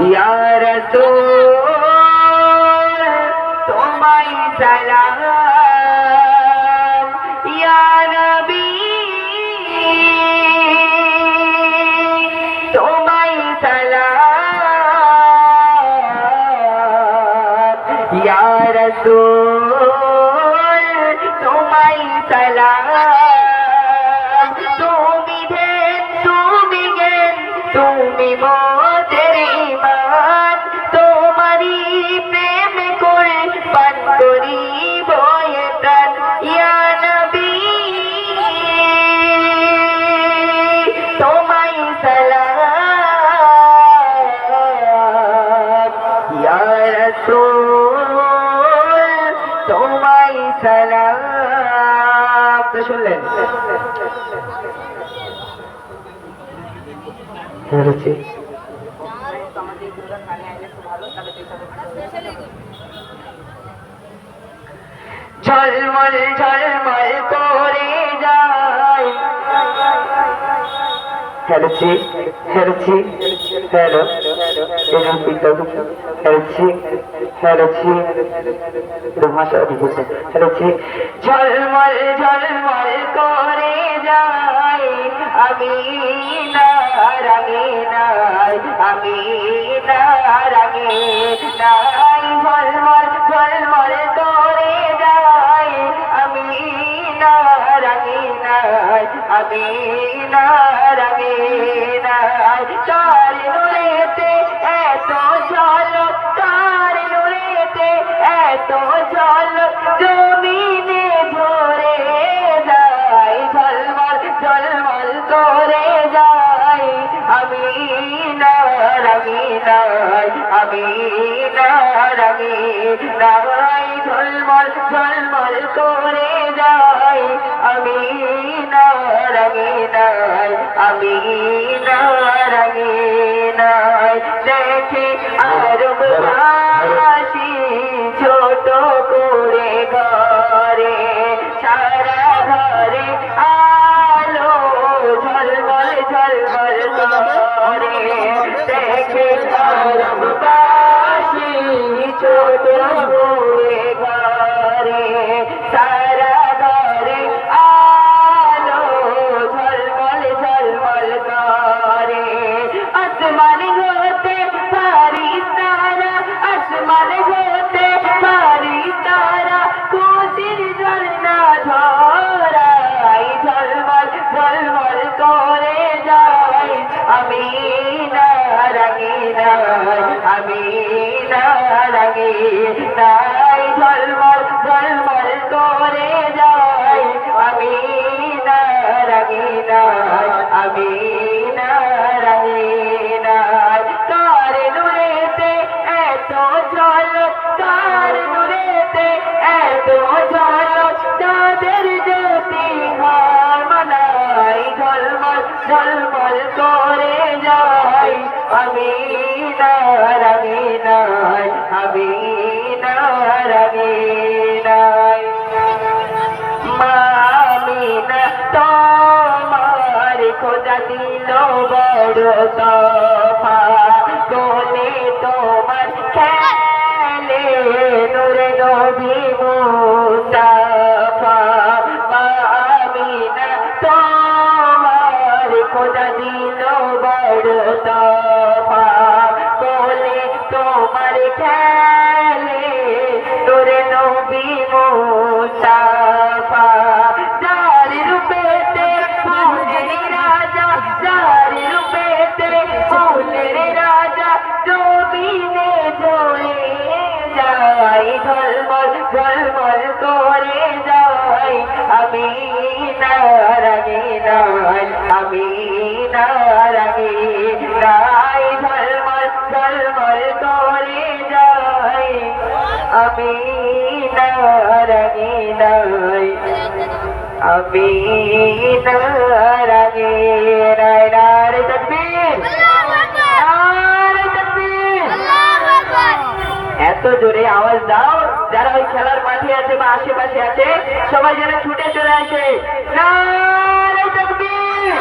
ইয়া রাসূল তোমায় সালাম, ইয়া নবী তোমায় সালাম, ইয়া রাসূল তোমায় সালাম। তুমি ধ্যান, তুমি জ্ঞান, তুমি মোদের ঈমান, তোমারই প্রেম করে পান করিব এ প্রাণ। ইয়া নবী তোমায় সালাম, ইয়া রাসূল তোমায় সালাম। তো শুনলেন ঝলমল ঝলমল করে যায়। হেলছি হেলছি হ্যালো হেলছি হেলছি ভাষা লিখেছে হেলছি ঝলমল ঝলমল করে যায়। আমি না রাগে নাই, আমি না রাগে নাই, ঝলমল ঝলমল করে যায়। আমি না রাগে নাই, আমি না রাগে নাই। তার নূরেতে এত ঝলক, তার নূরেতে এত ঝলক, জমিনে ঝরে যায়। ঝলমল ঝলমল করে যায়। আমি না রাগে নাই, আমি না রাগে নাই, ঝলমল ঝলমল করে যায়। আমি না রাগে নাই, আমি না রাগে নাই। দেখে আরববাসী ছোট করে ঘরে, সারা ঘরে আলো ঝলমল ঝলমল করে। দেখে আরববাসী ছোট করে ঘরে, সারা ঘরে আলো ঝলমল ঝলমল করে। আসমান হতে ফারিস্তারা, আসমান হতে ফারিস্তারা খুশির ঝর্ণা ঝরায়। ঝলমল ঝলমল করে যায়। আমি না রাগে নাই, আমি না রাগে নাই, ঝলমল ঝলমল করে যায়। আমি না রাগে নাই, আমি না রাগে নাই। তার নূরেতে এত ঝলক, তার নূরেতে এত ঝলক, তাদের জ্যোতি ঘর মানায়। ঝলমল ঝলমল করে যায়। আমি না রাগে নাই, আমি না রাগে নাই। মামিনা তোমার খোদা দিল বড় তফা, কোলে তোমার খেলে নূরে নবী মুস্তাফা। মামিনা তোমার খোদা দিল বড় তফা, কোলে তোমার খেলে নূরে নবী মুস্তাফা। যার রূপেতে ফুলের রাজা, যার রূপেতে ফুলের রাজা, জমিনে ঝরে যায়। ঝলমল ঝলমল করে যায়। আমি না রাগে নাই, আমি না রাগে নাই, ঝলমল ঝলমল করে যায়। আমি না রাগে নাই, আমি না রাগে নাই। নারে তাকবীর, নারে তাকবীর। এত জোরে আওয়াজ দাও, যারা ওই খেলার মাঠে আছে বা আশেপাশে আছে সবাই যেন ছুটে চলে আসে। নারে তাকবীর।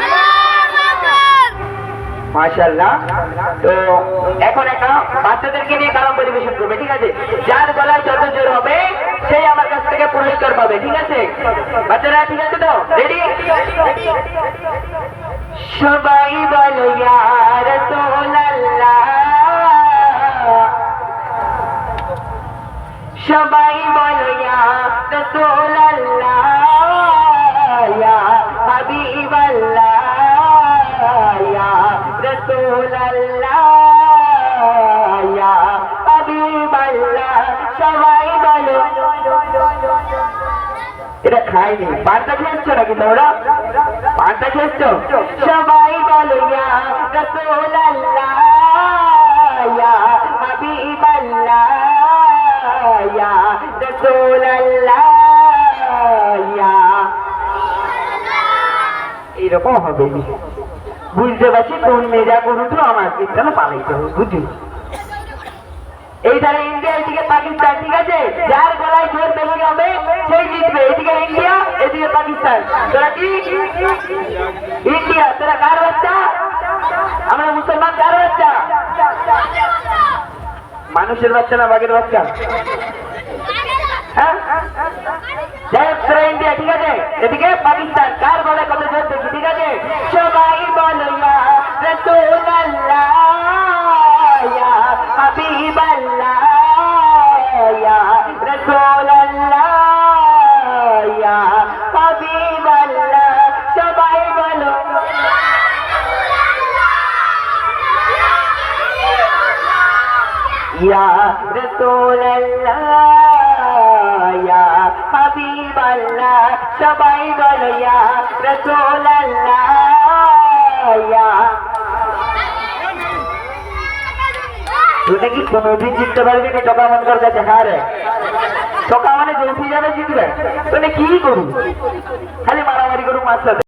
মাশাআল্লাহ। তো এখন একটা বাচ্চাদেরকে নিয়ে কালাম পরিবেশন করবে, ঠিক আছে? যার গলায় যত জোর হবে সেই আমার কাছ থেকে পুরস্কার পাবে, ঠিক আছে? বাচ্চারা ঠিক আছে তো? রেডি? সবাই বলো ইয়া রাসূলুল্লাহ, সবাই বলো ইয়া রাসূলুল্লাহ, ইয়া হাবিবাল্লাহ, ইয়া রাসূলুল্লাহ, ইয়া হাবিবাল্লাহ, সবাই বলো। এটা খাইনি, পানটা খেয়েছো নাকি তোমরা? পানটা খেয়েছো? সবাই বলো ইয়া রাসূলুল্লাহ, ইয়া হাবিবাল্লাহ, ইয়া রাসূলুল্লাহ, ইয়া। এইরকম হবে, বুঝতে পারছি কোন মেয়েরা করুন তো আমার কীর্তন পালাইতে হবে, বুঝলি? এইখানে ইন্ডিয়া, এদিকে পাকিস্তান, ঠিক আছে? যার গলায় জোর বেশি হবে সেই জিতবে। এদিকে ইন্ডিয়া, এদিকে পাকিস্তান। তোরা কি ইন্ডিয়া? তোরা কার বাচ্চা? আমরা মুসলমান কার বাচ্চা? মানুষের বাচ্চা না বাঘের বাচ্চা? হ্যাঁ, যাই হোক তোরা ইন্ডিয়া, ঠিক আছে? এদিকে পাকিস্তান। কার গলায় কত জোর দেখি, ঠিক আছে? সবাই বলো ইয়া রাসূলুল্লাহ, ইয়া হাবিবাল্লাহ, ইয়া রাসূলুল্লাহ, ইয়া হাবিবাল্লাহ, সবাই বলো ইয়া রাসূলুল্লাহ, ইয়া হাবিবাল্লাহ, সবাই বলো ইয়া রাসূলুল্লাহ, ইয়া। তুই কি কোনোদিন জিততে পারবি না চকামনকার কাছে? হারে চকা মানে জলদি যাবে জিতবে, তুই কি করবি? খালি মারামারি করুক মার সাথে।